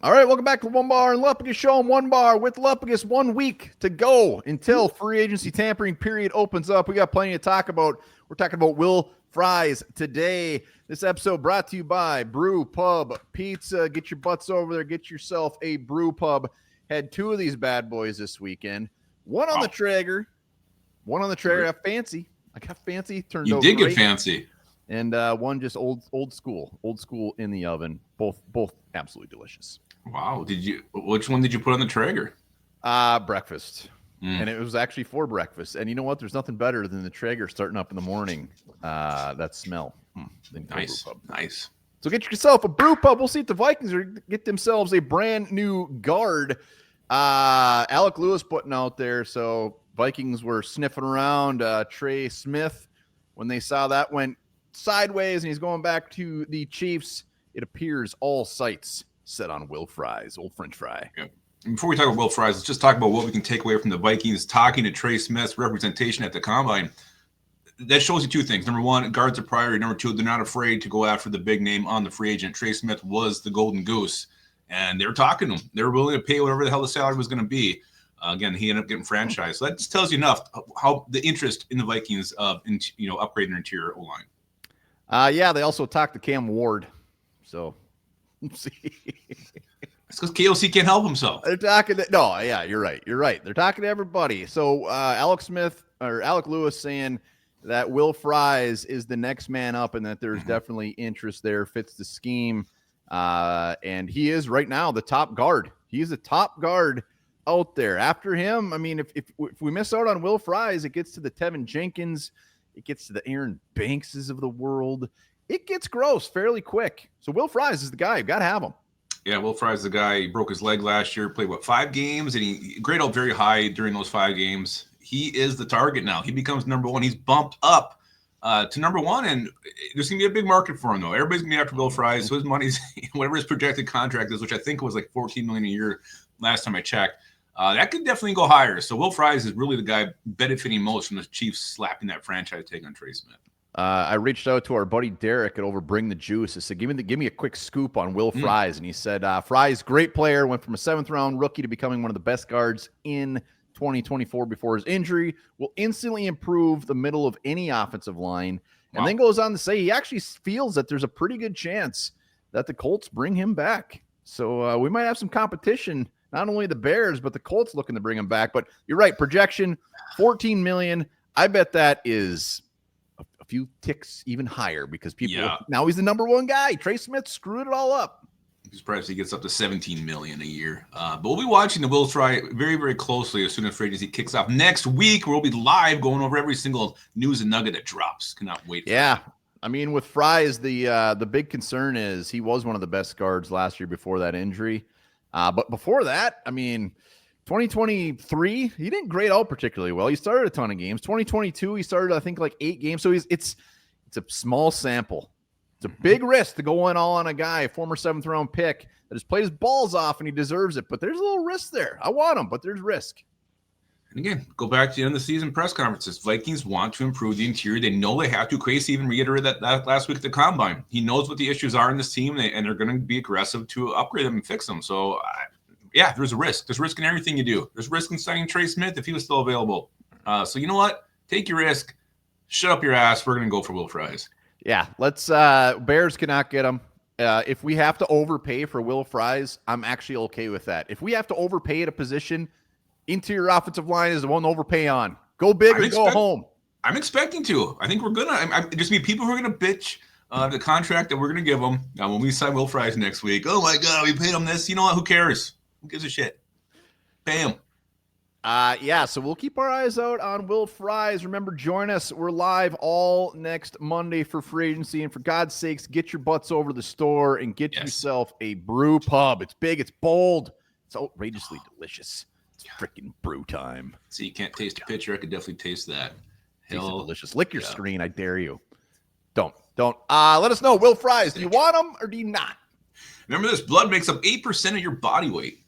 All right, welcome back to the Onebar and Lupagus show on Onebar with Lupagus. 1 week to go until free agency tampering period opens up. We got plenty to talk about. We're talking about Will Fries today. This episode brought to you by Brew Pub Pizza. Get your butts over there. Get yourself a Brew Pub. Had two of these bad boys this weekend. One on the Traeger. One on the Traeger. I got fancy. Turned you over. You did get fancy. And one just old school in the oven. Both absolutely delicious. Wow. Which one did you put on the Traeger? Breakfast. And it was actually for breakfast. And you know what? There's nothing better than the Traeger starting up in the morning. That smell. Nice. So get yourself a brew pub. We'll see if the Vikings get themselves a brand new guard. Alec Lewis putting out there. So Vikings were sniffing around Trey Smith. When they saw that went sideways and he's going back to the Chiefs, it appears all sights set on Will Fries, old French fry. Yep. And before we talk about Will Fries, let's just talk about what we can take away from the Vikings talking to Trey Smith's representation at the Combine. That shows you two things. Number one, guards are priority. Number two, they're not afraid to go after the big name on the free agent. Trey Smith was the golden goose, and they were talking to him. They were willing to pay whatever the hell the salary was going to be. Again, he ended up getting franchised. So that just tells you enough how the interest in the Vikings in upgrading their interior O-line. Yeah, they also talked to Cam Ward. So see. It's because KOC can't help himself. They're talking to, no, yeah, you're right. They're talking to everybody. So Alec Lewis saying that Will Fries is the next man up and that there's definitely interest there, fits the scheme. And he is right now the top guard. He's the top guard out there. After him, I mean, if we miss out on Will Fries, it gets to the Tevin Jenkins, it gets to the Aaron Bankses of the world. It gets gross fairly quick. So Will Fries is the guy. You've got to have him. Yeah, Will Fries is the guy. He broke his leg last year, played, 5 games? And he graded out very high during those 5 games. He is the target now. He becomes number one. He's bumped up to number one, and there's going to be a big market for him, though. Everybody's going to be after Will Fries. So his money's, whatever his projected contract is, which I think was like $14 million a year last time I checked, that could definitely go higher. So Will Fries is really the guy benefiting most from the Chiefs slapping that franchise tag on Trey Smith. I reached out to our buddy Derek at Bring the Juice. I said, give me a quick scoop on Will Fries. And he said, Fries, great player, went from a 7th-round rookie to becoming one of the best guards in 2024 before his injury, will instantly improve the middle of any offensive line. And then goes on to say he actually feels that there's a pretty good chance that the Colts bring him back. So we might have some competition, not only the Bears, but the Colts looking to bring him back. But you're right, projection, $14 million. I bet that is a few ticks even higher because now he's the number one guy. Trey Smith screwed it all up. I'm surprised he gets up to $17 million a year. But we'll be watching the Will Fries very, very closely as soon as free agency kicks off next week. We'll be live going over every single news and nugget that drops. Cannot wait. I mean, with Fries, the big concern is he was one of the best guards last year before that injury. But before that, I mean, 2023, he didn't grade out particularly well. He started a ton of games. 2022, he started, I think, like 8 games. So it's a small sample. It's a big risk to go in all on a guy, a former 7th-round pick that has played his balls off, and he deserves it. But there's a little risk there. I want him, but there's risk. And again, go back to the end of the season press conferences. Vikings want to improve the interior. They know they have to. Casey even reiterated that last week at the Combine. He knows what the issues are in this team, and they're going to be aggressive to upgrade them and fix them. So, there's a risk. There's risk in everything you do. There's risk in signing Trey Smith if he was still available. So you know what? Take your risk. Shut up your ass. We're going to go for Will Fries. Yeah, let's Bears cannot get him. If we have to overpay for Will Fries, I'm actually okay with that. If we have to overpay at a position, interior offensive line is the one to overpay on. Go big or go home. I'm expecting to. I think we're going to. Just mean people who are going to bitch the contract that we're going to give them when we sign Will Fries next week. Oh, my God, we paid him this. You know what? Who cares? Who gives a shit? Pay him. So we'll keep our eyes out on Will Fries. Remember, join us. We're live all next Monday for free agency. And for God's sakes, get your butts over to the store and get yourself a brew pub. It's big. It's bold. It's outrageously delicious. It's freaking brew time. So you can't taste a pitcher. I could definitely taste that. Delicious. Lick your screen. I dare you. Don't. Let us know. Will Fries, do you want him or do you not? Remember this, blood makes up 8% of your body weight.